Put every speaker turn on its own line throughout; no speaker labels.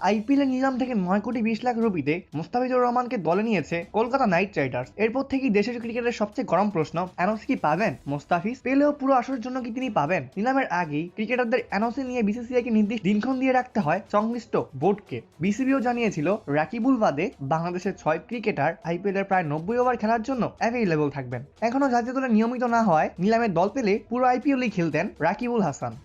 IPL এর নিলাম থেকে 9 কোটি 20 লাখ রুপিতে মুস্তাফিজুর রহমানকে দলে নিয়েছে কলকাতা নাইট রাইডার্স। এরপর থেকেই দেশের ক্রিকেটের সবচেয়ে গরম প্রশ্ন, এনওসি কি পাবেন মুস্তাফিজ? পেলেও পুরো আসরের জন্য কি তিনি পাবেন? নিলামের আগেই ক্রিকেটারদের এনওসি নিয়ে বিসিসিআই কে নির্দিষ্ট দিনক্ষণ দিয়ে রাখতে হয় সংশ্লিষ্ট বোর্ডকে। বিসিবিও জানিয়েছিল রাকিবুল বাদে বাংলাদেশের 6 ক্রিকেটার আইপিএল এর প্রায় 90 ওভার খেলার জন্য অ্যাভেইলেবল থাকবেন। এখনো জাতীয় দলে নিয়মিত না হওয়ায় নিলামের দল পেলে পুরো আইপিএলই খেলতেন রাকিবুল হাসান।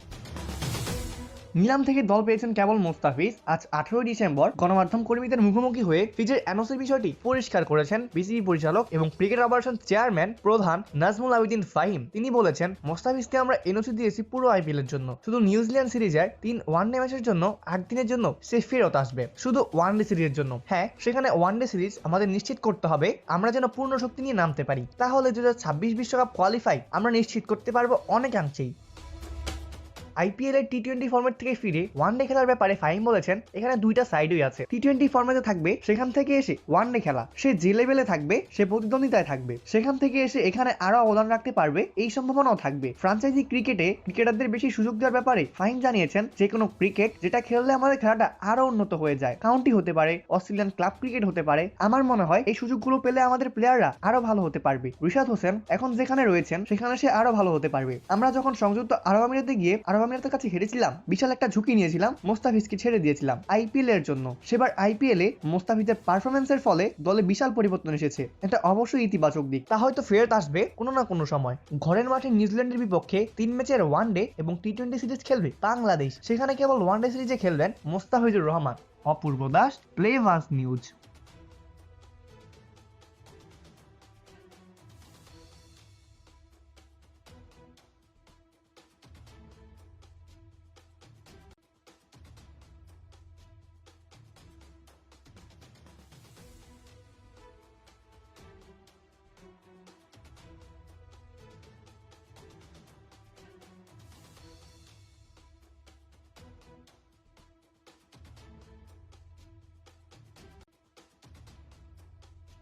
নিলাম থেকে দল পেয়েছেন কেবল মুস্তাফিজ। আজ 18 ডিসেম্বর গণমাধ্যম কর্মীদের মুখোমুখি হয়ে ফিজের এনওসির বিষয়টি পরিষ্কার করেছেন বিসিবি পরিচালক এবং ক্রিকেট অপারেশন চেয়ারম্যান প্রধান নাজমুল আবেদিন ফাহিম। তিনি বলেছেন, মুস্তাফিজকে আমরা এনওসি দিয়েছি পুরো আইপিএল এর জন্য। শুধু নিউজিল্যান্ড সিরিজের 3 ওয়ানডে ম্যাচের জন্য 8 দিনের জন্য সে ফেরত আসবে, শুধু ওয়ানডে সিরিজের জন্য। হ্যাঁ, সেখানে ওয়ানডে সিরিজ আমাদের নিশ্চিত করতে হবে আমরা যেন পূর্ণ শক্তি নিয়ে নামতে পারি, তাহলে 2026 বিশ্বকাপ কোয়ালিফাই আমরা নিশ্চিত করতে পারবো অনেকাংশেই। আইপিএল এর টি20 ফরম্যাট থেকে ফিরে ওয়ানডে খেলার ব্যাপারে ফাহিম বলেছেন, এখানে দুইটা সাইডই আছে। টি20 ফরম্যাটে থাকবে সেখান থেকে এসে ওয়ানডে খেলা, সে যে লেভেলে থাকবে সে প্রতিদ্বন্দ্বিতায় থাকবে, সেখান থেকে এসে এখানে আরো অবদান রাখতে পারবে এই সম্ভাবনাও থাকবে। ফ্রাঞ্চাইজি ক্রিকেটে ক্রিকেটারদের বেশি সুযোগ দেওয়ার ব্যাপারে ফাহিম জানিয়েছেন, যে কোনো ক্রিকেট যেটা খেললে আমাদের খেলাটা আরো উন্নত হয়ে যায়, কাউন্টি হতে পারে, অস্ট্রেলিয়ান ক্লাব ক্রিকেট হতে পারে। আমার মনে হয় এই সুযোগগুলো পেলে আমাদের প্লেয়াররা আরো ভালো হতে পারবে। রিশাদ হোসেন এখন যেখানে রয়েছেন সেখানে সে আরো ভালো হতে পারবে। আমরা যখন সংযুক্ত আরব আমিরাতে গিয়ে আরব আমিরাতের কাছে হেরেছিলাম, বিশাল একটা ঝুঁকি নিয়েছিলাম, মুস্তাফিজকে ছেড়ে দিয়েছিলাম আইপিএল এর জন্য। সেবার আইপিএল এ মুস্তাফিজের পারফরমেন্সের ফলে দলে বিশাল পরিবর্তন এসেছে, এটা অবশ্যই ইতিবাচক দিক। তা হয়তো ফেরত আসবে কোনো না কোনো সময়। ঘরের মাঠে নিউজিল্যান্ডের বিপক্ষে 3 ম্যাচের ওয়ানডে এবং টি20 সিরিজ খেলবে বাংলাদেশ, সেখানে কেবল ওয়ানডে সিরিজে খেলবেন মুস্তাফিজুর রহমান। অপূর্ব দাস, প্লেভাস নিউজ।